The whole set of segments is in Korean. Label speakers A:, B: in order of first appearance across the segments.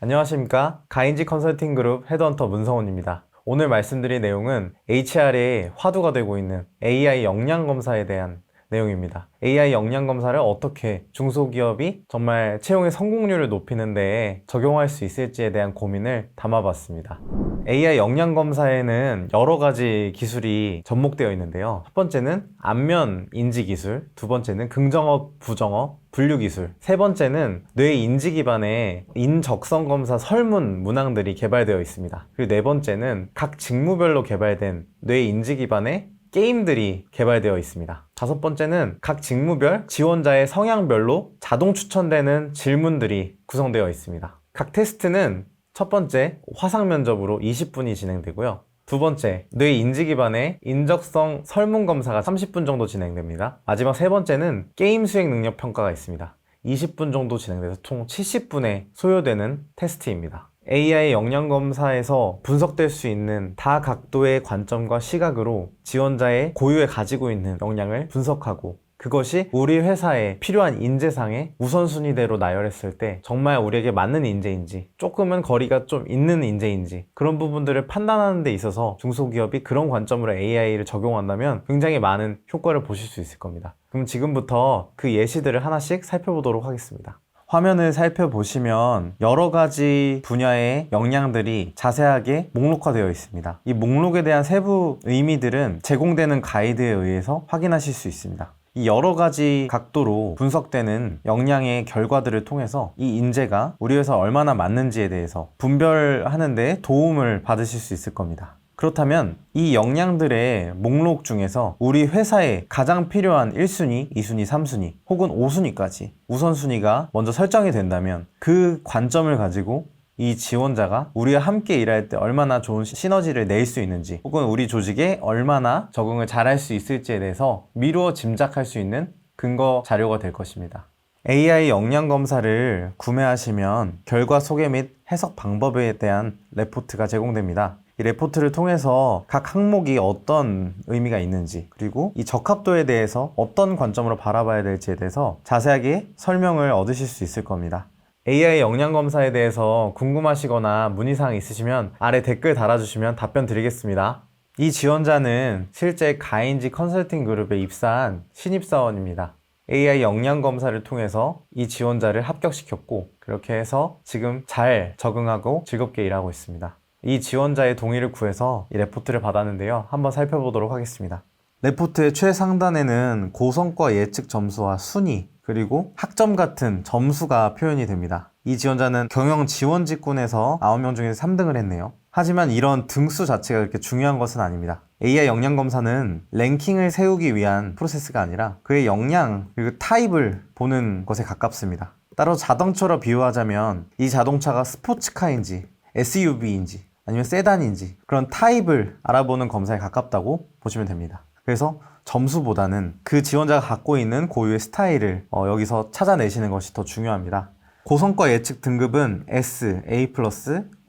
A: 안녕하십니까. 가인지 컨설팅 그룹 헤드헌터 문성훈입니다. 오늘 말씀드릴 내용은 HR의 화두가 되고 있는 AI 역량 검사에 대한 내용입니다. AI 역량 검사를 어떻게 중소기업이 정말 채용의 성공률을 높이는 데에 적용할 수 있을지에 대한 고민을 담아봤습니다. AI 역량 검사에는 여러 가지 기술이 접목되어 있는데요. 첫 번째는 안면 인지 기술, 두 번째는 긍정어, 부정어, 분류 기술, 세 번째는 뇌 인지 기반의 인적성 검사 설문 문항들이 개발되어 있습니다. 그리고 네 번째는 각 직무별로 개발된 뇌 인지 기반의 게임들이 개발되어 있습니다. 다섯 번째는 각 직무별 지원자의 성향별로 자동 추천되는 질문들이 구성되어 있습니다. 각 테스트는 첫 번째 화상 면접으로 20분이 진행되고요. 두 번째 뇌 인지 기반의 인적성 설문 검사가 30분 정도 진행됩니다. 마지막 세 번째는 게임 수행 능력 평가가 있습니다. 20분 정도 진행돼서 총 70분에 소요되는 테스트입니다. AI 역량 검사에서 분석될 수 있는 다각도의 관점과 시각으로 지원자의 고유에 가지고 있는 역량을 분석하고 그것이 우리 회사에 필요한 인재상의 우선순위대로 나열했을 때 정말 우리에게 맞는 인재인지 조금은 거리가 좀 있는 인재인지 그런 부분들을 판단하는 데 있어서 중소기업이 그런 관점으로 AI를 적용한다면 굉장히 많은 효과를 보실 수 있을 겁니다. 그럼 지금부터 그 예시들을 하나씩 살펴보도록 하겠습니다. 화면을 살펴보시면 여러 가지 분야의 역량들이 자세하게 목록화되어 있습니다. 이 목록에 대한 세부 의미들은 제공되는 가이드에 의해서 확인하실 수 있습니다. 이 여러 가지 각도로 분석되는 역량의 결과들을 통해서 이 인재가 우리 회사 얼마나 맞는지에 대해서 분별하는 데 도움을 받으실 수 있을 겁니다. 그렇다면 이 역량들의 목록 중에서 우리 회사에 가장 필요한 1순위, 2순위, 3순위 혹은 5순위까지 우선순위가 먼저 설정이 된다면 그 관점을 가지고 이 지원자가 우리와 함께 일할 때 얼마나 좋은 시너지를 낼 수 있는지 혹은 우리 조직에 얼마나 적응을 잘할 수 있을지에 대해서 미루어 짐작할 수 있는 근거 자료가 될 것입니다. AI 역량 검사를 구매하시면 결과 소개 및 해석 방법에 대한 레포트가 제공됩니다. 이 레포트를 통해서 각 항목이 어떤 의미가 있는지 그리고 이 적합도에 대해서 어떤 관점으로 바라봐야 될지에 대해서 자세하게 설명을 얻으실 수 있을 겁니다. AI 역량 검사에 대해서 궁금하시거나 문의사항 있으시면 아래 댓글 달아주시면 답변 드리겠습니다. 이 지원자는 실제 가인지 컨설팅 그룹에 입사한 신입사원입니다. AI 역량 검사를 통해서 이 지원자를 합격시켰고 그렇게 해서 지금 잘 적응하고 즐겁게 일하고 있습니다. 이 지원자의 동의를 구해서 이 레포트를 받았는데요. 한번 살펴보도록 하겠습니다. 레포트의 최상단에는 고성과 예측 점수와 순위 그리고 학점 같은 점수가 표현이 됩니다. 이 지원자는 경영 지원 직군에서 9명 중에서 3등을 했네요. 하지만 이런 등수 자체가 그렇게 중요한 것은 아닙니다. AI 역량 검사는 랭킹을 세우기 위한 프로세스가 아니라 그의 역량 그리고 타입을 보는 것에 가깝습니다. 따로 자동차로 비유하자면 이 자동차가 스포츠카인지 SUV인지 아니면 세단인지 그런 타입을 알아보는 검사에 가깝다고 보시면 됩니다. 그래서 점수보다는 그 지원자가 갖고 있는 고유의 스타일을 여기서 찾아내시는 것이 더 중요합니다. 고성과 예측 등급은 S, A+,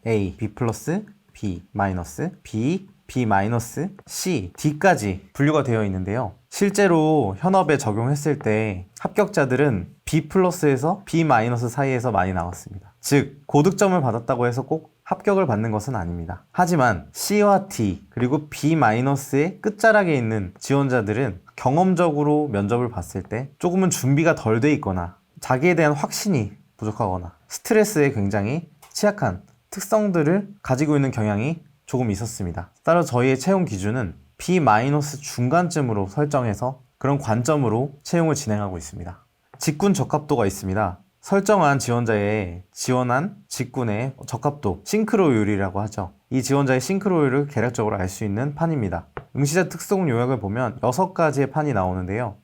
A: A, B+, B-, B, B-, C, D까지 분류가 되어 있는데요. 실제로 현업에 적용했을 때 합격자들은 B+에서 B- 사이에서 많이 나왔습니다. 즉, 고득점을 받았다고 해서 꼭 합격을 받는 것은 아닙니다. 하지만 C와 D 그리고 B-의 끝자락에 있는 지원자들은 경험적으로 면접을 봤을 때 조금은 준비가 덜 돼 있거나 자기에 대한 확신이 부족하거나 스트레스에 굉장히 취약한 특성들을 가지고 있는 경향이 조금 있었습니다. 따라 저희의 채용 기준은 B- 중간쯤으로 설정해서 그런 관점으로 채용을 진행하고 있습니다. 직군 적합도가 있습니다. 설정한 지원자의 지원한 직군의 적합도, 싱크로율이라고 하죠. 이 지원자의 싱크로율을 계략적으로 알 수 있는 판입니다. 응시자 특성 요약을 보면 6가지의 판이 나오는데요.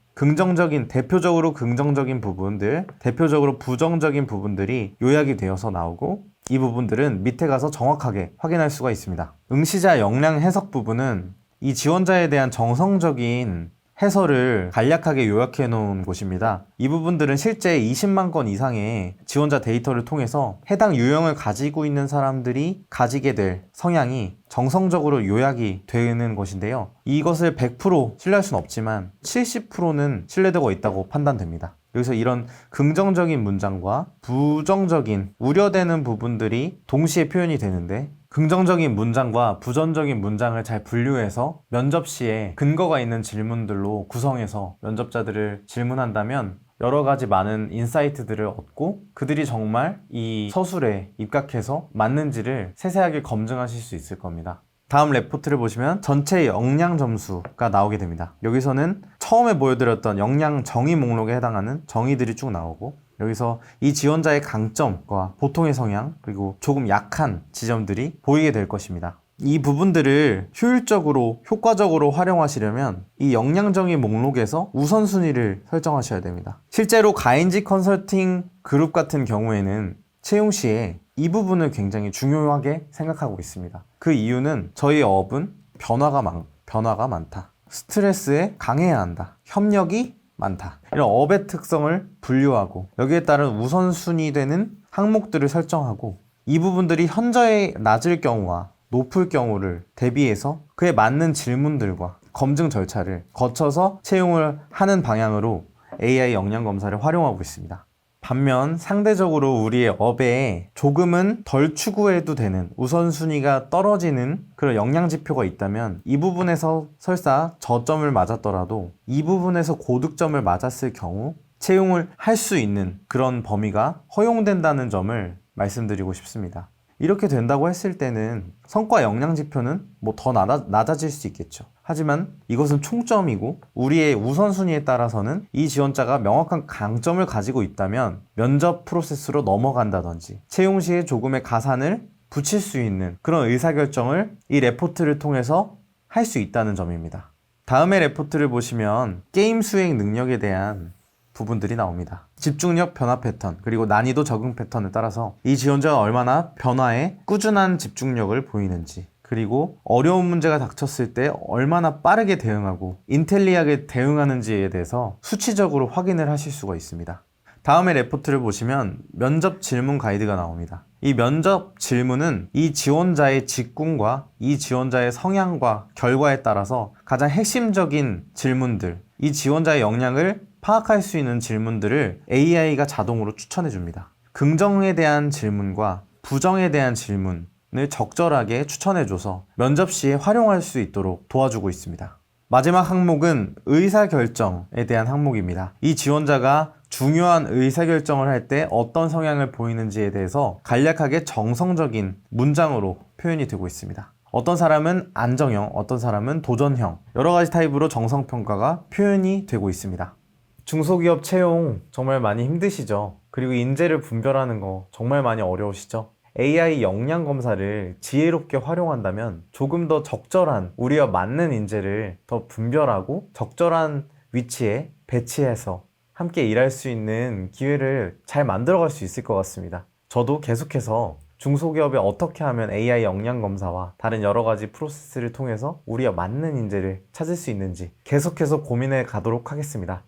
A: 대표적으로 긍정적인 부분들, 대표적으로 부정적인 부분들이 요약이 되어서 나오고 이 부분들은 밑에 가서 정확하게 확인할 수가 있습니다. 응시자 역량 해석 부분은 이 지원자에 대한 정성적인 해설을 간략하게 요약해 놓은 곳입니다. 이 부분들은 실제 20만 건 이상의 지원자 데이터를 통해서 해당 유형을 가지고 있는 사람들이 가지게 될 성향이 정성적으로 요약이 되는 것인데요. 이것을 100% 신뢰할 수는 없지만 70%는 신뢰되고 있다고 판단됩니다. 여기서 이런 긍정적인 문장과 부정적인 우려되는 부분들이 동시에 표현이 되는데, 긍정적인 문장과 부정적인 문장을 잘 분류해서 면접 시에 근거가 있는 질문들로 구성해서 면접자들을 질문한다면 여러 가지 많은 인사이트들을 얻고 그들이 정말 이 서술에 입각해서 맞는지를 세세하게 검증하실 수 있을 겁니다. 다음 레포트를 보시면 전체 역량 점수가 나오게 됩니다. 여기서는 처음에 보여드렸던 역량 정의 목록에 해당하는 정의들이 쭉 나오고, 여기서 이 지원자의 강점과 보통의 성향, 그리고 조금 약한 지점들이 보이게 될 것입니다. 이 부분들을 효율적으로, 효과적으로 활용하시려면 이 역량정의 목록에서 우선순위를 설정하셔야 됩니다. 실제로 가인지 컨설팅 그룹 같은 경우에는 채용 시에 이 부분을 굉장히 중요하게 생각하고 있습니다. 그 이유는 저희 업은 변화가 많다. 스트레스에 강해야 한다. 협력이 많다. 이런 업의 특성을 분류하고 여기에 따른 우선순위 되는 항목들을 설정하고, 이 부분들이 현저히 낮을 경우와 높을 경우를 대비해서 그에 맞는 질문들과 검증 절차를 거쳐서 채용을 하는 방향으로 AI 역량 검사를 활용하고 있습니다. 반면 상대적으로 우리의 업에 조금은 덜 추구해도 되는 우선순위가 떨어지는 그런 역량 지표가 있다면, 이 부분에서 설사 저점을 맞았더라도 이 부분에서 고득점을 맞았을 경우 채용을 할 수 있는 그런 범위가 허용된다는 점을 말씀드리고 싶습니다. 이렇게 된다고 했을 때는 성과 역량 지표는 뭐 더 낮아질 수 있겠죠. 하지만 이것은 총점이고 우리의 우선순위에 따라서는 이 지원자가 명확한 강점을 가지고 있다면 면접 프로세스로 넘어간다든지 채용 시에 조금의 가산을 붙일 수 있는 그런 의사결정을 이 레포트를 통해서 할 수 있다는 점입니다. 다음의 레포트를 보시면 게임 수행 능력에 대한 부분들이 나옵니다. 집중력 변화 패턴, 그리고 난이도 적응 패턴에 따라서 이 지원자가 얼마나 변화에 꾸준한 집중력을 보이는지, 그리고 어려운 문제가 닥쳤을 때 얼마나 빠르게 대응하고 인텔리하게 대응하는지에 대해서 수치적으로 확인을 하실 수가 있습니다. 다음의 레포트를 보시면 면접 질문 가이드가 나옵니다. 이 면접 질문은 이 지원자의 직군과 이 지원자의 성향과 결과에 따라서 가장 핵심적인 질문들, 이 지원자의 역량을 파악할 수 있는 질문들을 AI가 자동으로 추천해 줍니다. 긍정에 대한 질문과 부정에 대한 질문을 적절하게 추천해 줘서 면접 시에 활용할 수 있도록 도와주고 있습니다. 마지막 항목은 의사결정에 대한 항목입니다. 이 지원자가 중요한 의사결정을 할 때 어떤 성향을 보이는지에 대해서 간략하게 정성적인 문장으로 표현이 되고 있습니다. 어떤 사람은 안정형, 어떤 사람은 도전형, 여러 가지 타입으로 정성평가가 표현이 되고 있습니다. 중소기업 채용 정말 많이 힘드시죠? 그리고 인재를 분별하는 거 정말 많이 어려우시죠? AI 역량 검사를 지혜롭게 활용한다면 조금 더 적절한, 우리와 맞는 인재를 더 분별하고 적절한 위치에 배치해서 함께 일할 수 있는 기회를 잘 만들어갈 수 있을 것 같습니다. 저도 계속해서 중소기업에 어떻게 하면 AI 역량 검사와 다른 여러 가지 프로세스를 통해서 우리와 맞는 인재를 찾을 수 있는지 계속해서 고민해 가도록 하겠습니다.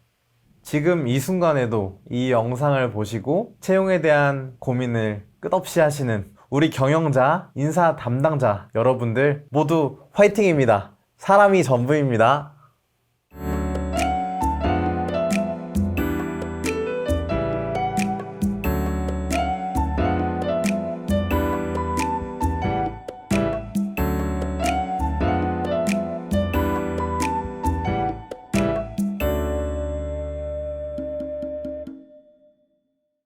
A: 지금 이 순간에도 이 영상을 보시고 채용에 대한 고민을 끝없이 하시는 우리 경영자, 인사 담당자 여러분들 모두 화이팅입니다. 사람이 전부입니다.